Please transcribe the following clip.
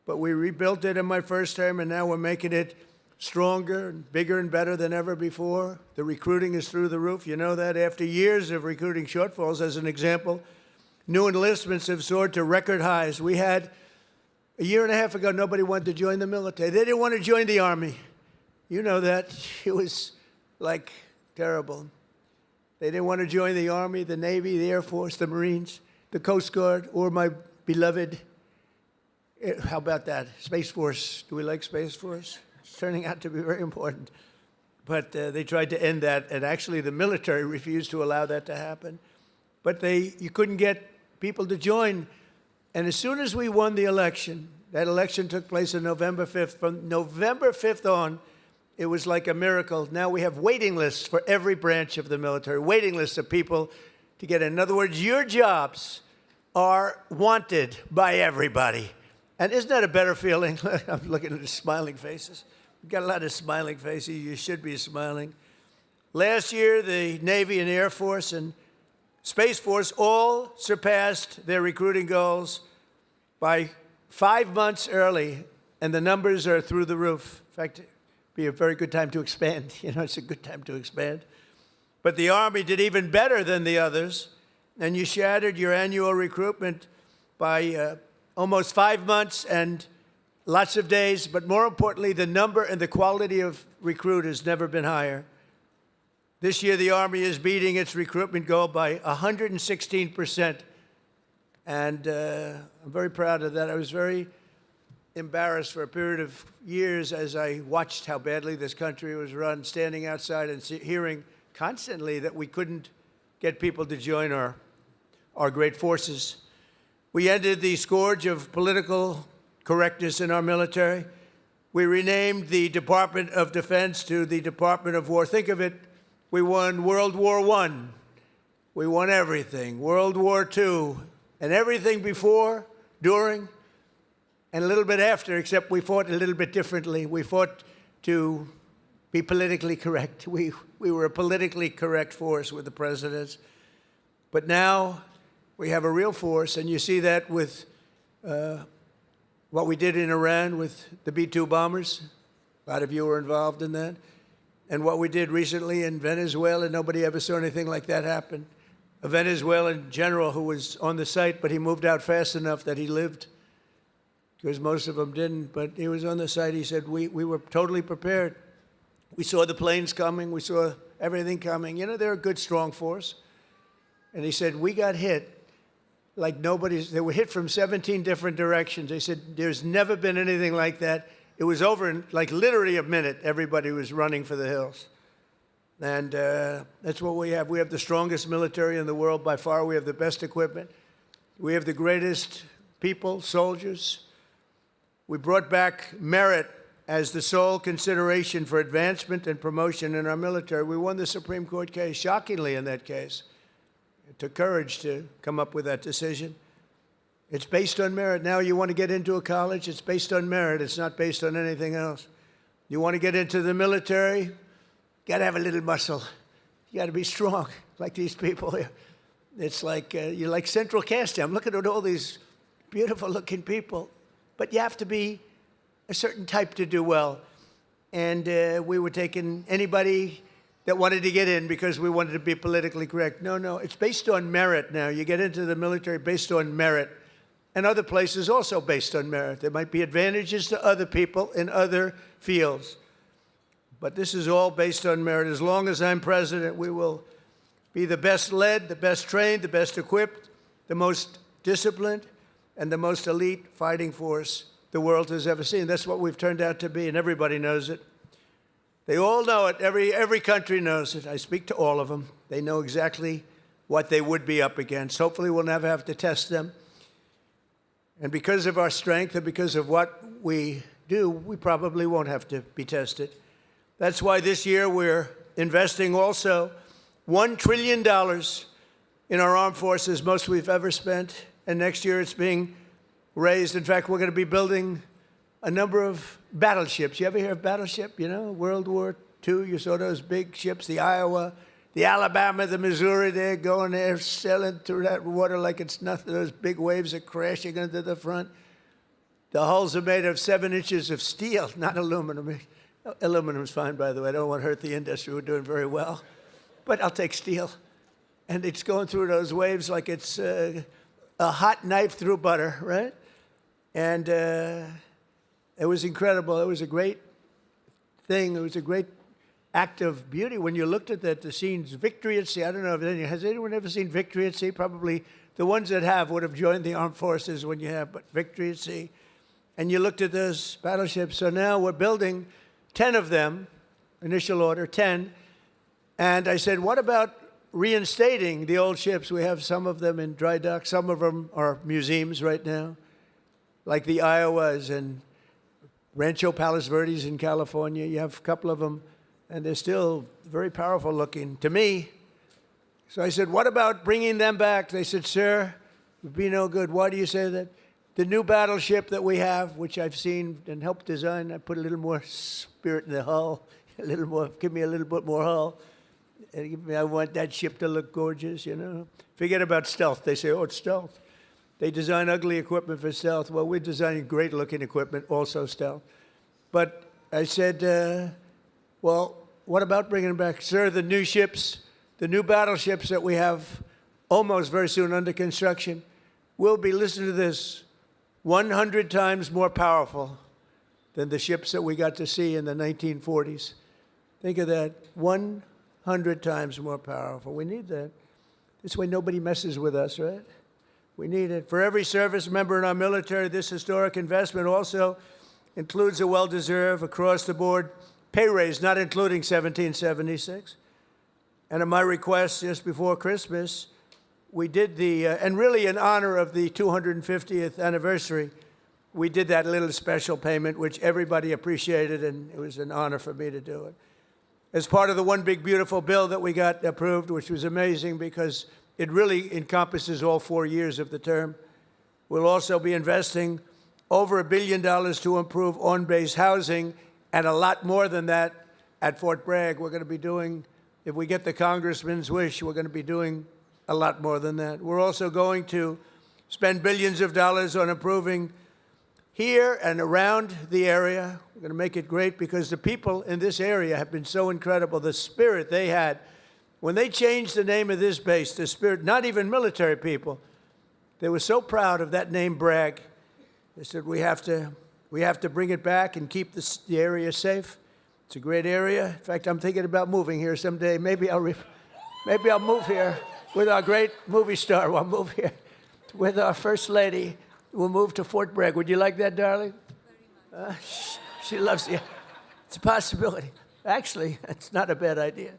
but we rebuilt it in my first term, and now we're making it stronger and bigger and better than ever before. The recruiting is through the roof. You know that after years of recruiting shortfalls, as an example, new enlistments have soared to record highs. We had, a year and a half ago, nobody wanted to join the military. They didn't want to join the Army. You know that. It was like terrible. They didn't want to join the Army, the Navy, the Air Force, the Marines, the Coast Guard, or my beloved, how about that, Space Force. Do we like Space Force? It's turning out to be very important. But they tried to end that, and actually the military refused to allow that to happen. But you couldn't get people to join. And as soon as we won the election, that election took place on November 5th. From November 5th on, it was like a miracle. Now we have waiting lists for every branch of the military, waiting lists of people to get in. In other words, your jobs are wanted by everybody. And isn't that a better feeling? I'm looking at the smiling faces. We've got a lot of smiling faces. You should be smiling. Last year, the Navy and Air Force and Space Force all surpassed their recruiting goals by 5 months early, and the numbers are through the roof. In fact, it'd be a very good time to expand. You know, it's a good time to expand. But the Army did even better than the others, and you shattered your annual recruitment by almost 5 months and lots of days. But more importantly, the number and the quality of recruit has never been higher. This year, the Army is beating its recruitment goal by 116%. And I'm very proud of that. I was very embarrassed for a period of years as I watched how badly this country was run, standing outside and hearing constantly that we couldn't get people to join our great forces. We ended the scourge of political correctness in our military. We renamed the Department of Defense to the Department of War. Think of it. We won World War I. We won everything. World War II. And everything before, during, and a little bit after, except we fought a little bit differently. We fought to be politically correct. We were a politically correct force with the presidents. But now we have a real force, and you see that with what we did in Iran with the B-2 bombers. A lot of you were involved in that. And what we did recently in Venezuela, nobody ever saw anything like that happen. A Venezuelan general who was on the site, but he moved out fast enough that he lived, because most of them didn't. But he was on the site. He said, we were totally prepared. We saw the planes coming. We saw everything coming. You know, they're a good, strong force. And he said, we got hit like nobody's. They were hit from 17 different directions. They said, there's never been anything like that. It was over in, like, literally a minute. Everybody was running for the hills. And that's what we have. We have the strongest military in the world by far. We have the best equipment. We have the greatest people, soldiers. We brought back merit as the sole consideration for advancement and promotion in our military. We won the Supreme Court case, shockingly in that case. It took courage to come up with that decision. It's based on merit. Now you want to get into a college, it's based on merit. It's not based on anything else. You want to get into the military, you got to have a little muscle. You got to be strong, like these people here. It's like, you're like central casting. I'm looking at all these beautiful-looking people. But you have to be a certain type to do well. And we were taking anybody that wanted to get in because we wanted to be politically correct. No, it's based on merit now. You get into the military based on merit. And other places also based on merit. There might be advantages to other people in other fields. But this is all based on merit. As long as I'm president, we will be the best led, the best trained, the best equipped, the most disciplined, and the most elite fighting force the world has ever seen. That's what we've turned out to be, and everybody knows it. They all know it. Every country knows it. I speak to all of them. They know exactly what they would be up against. Hopefully we'll never have to test them. And because of our strength and because of what we do, we probably won't have to be tested. That's why this year we're investing also $1 trillion in our armed forces, most we've ever spent. And next year it's being raised. In fact, we're going to be building a number of battleships. You ever hear of battleship? You know, World War II, you saw those big ships, the Iowa, the Alabama, the Missouri, they're going there, sailing through that water like it's nothing. Those big waves are crashing into the front. The hulls are made of 7 inches of steel, not aluminum. Aluminum's fine, by the way. I don't want to hurt the industry. We're doing very well. But I'll take steel. And it's going through those waves like it's a hot knife through butter, right? And it was incredible. It was a great thing. It was a great act of beauty. When you looked at that, the scenes, Victory at Sea, I don't know if has anyone ever seen Victory at Sea? Probably the ones that have would have joined the armed forces when you have, but Victory at Sea. And you looked at those battleships. So now we're building 10 of them, initial order, 10. And I said, what about reinstating the old ships? We have some of them in dry dock. Some of them are museums right now, like the Iowas and Rancho Palos Verdes in California. You have a couple of them, and they're still very powerful looking to me. So I said, what about bringing them back? They said, sir, it would be no good. Why do you say that? The new battleship that we have, which I've seen and helped design, I put a little more spirit in the hull, a little more, give me a little bit more hull. And I want that ship to look gorgeous, you know. Forget about stealth. They say, oh, it's stealth. They design ugly equipment for stealth. Well, we're designing great-looking equipment, also stealth. But I said, well, what about bringing them back? Sir, the new ships, the new battleships that we have almost very soon under construction will be, listen to this, 100 times more powerful than the ships that we got to see in the 1940s. Think of that, 100 times more powerful. We need that. This way nobody messes with us, right? We need it. For every service member in our military, this historic investment also includes a well-deserved, across-the-board pay raise, not including 1776. And at my request just before Christmas, we did the, and really in honor of the 250th anniversary, we did that little special payment, which everybody appreciated, and it was an honor for me to do it. As part of the one big beautiful bill that we got approved, which was amazing because it really encompasses all 4 years of the term, we'll also be investing over $1 billion to improve on-base housing, and a lot more than that at Fort Bragg. We're going to be doing, if we get the congressman's wish, we're going to be doing a lot more than that. We're also going to spend billions of dollars on improving here and around the area. We're going to make it great because the people in this area have been so incredible. The spirit they had. When they changed the name of this base, the spirit, not even military people, they were so proud of that name, Bragg. They said, we have to bring it back and keep the area safe. It's a great area. In fact, I'm thinking about moving here someday. Maybe I'll move here with our great movie star. We'll move here with our First Lady. We'll move to Fort Bragg. Would you like that, darling? Very much. She loves you. It's a possibility. Actually, it's not a bad idea.